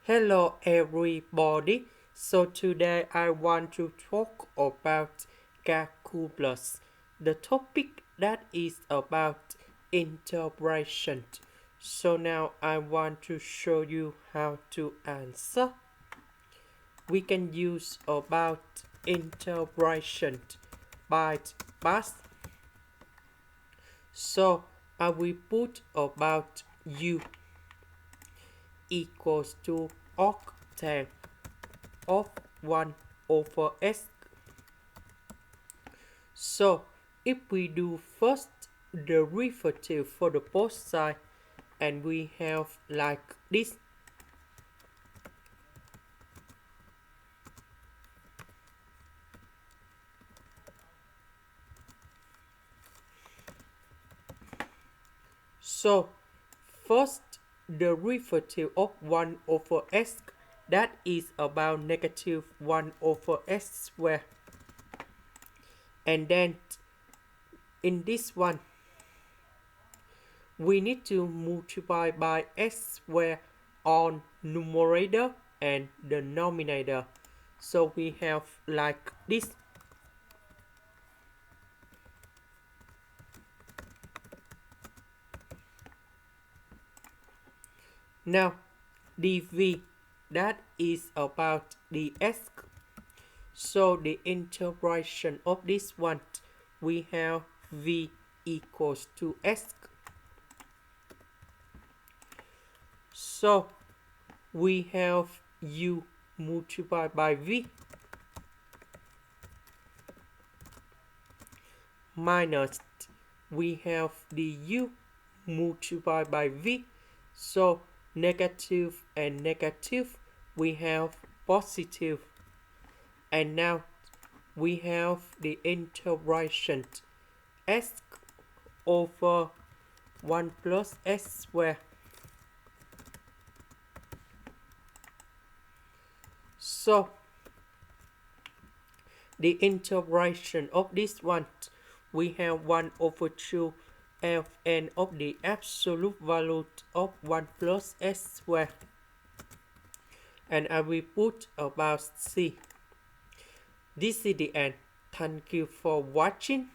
Hello everybody. So today I want to talk about calculus. The topic that is about integration. So now I want to show you how to answer. We can use about integration by past. So I will put about u equals to arctan of 1 over s. So if we do first derivative for the both side, and we have like this. So first derivative of 1 over s, that is about negative 1 over s squared. And then in this one, we need to multiply by s squared on numerator and denominator. So we have like this. Now dv, that is about ds. So the integration of this one, we have v equals to s. So we have u multiplied by v minus we have the u multiplied by v. So negative and negative, we have positive. And now we have the integration s over 1 plus s squared. So the integration of this one, we have 1 over 2 fn of the absolute value of 1 plus s squared. And I will put about c. This is the end. Thank you for watching.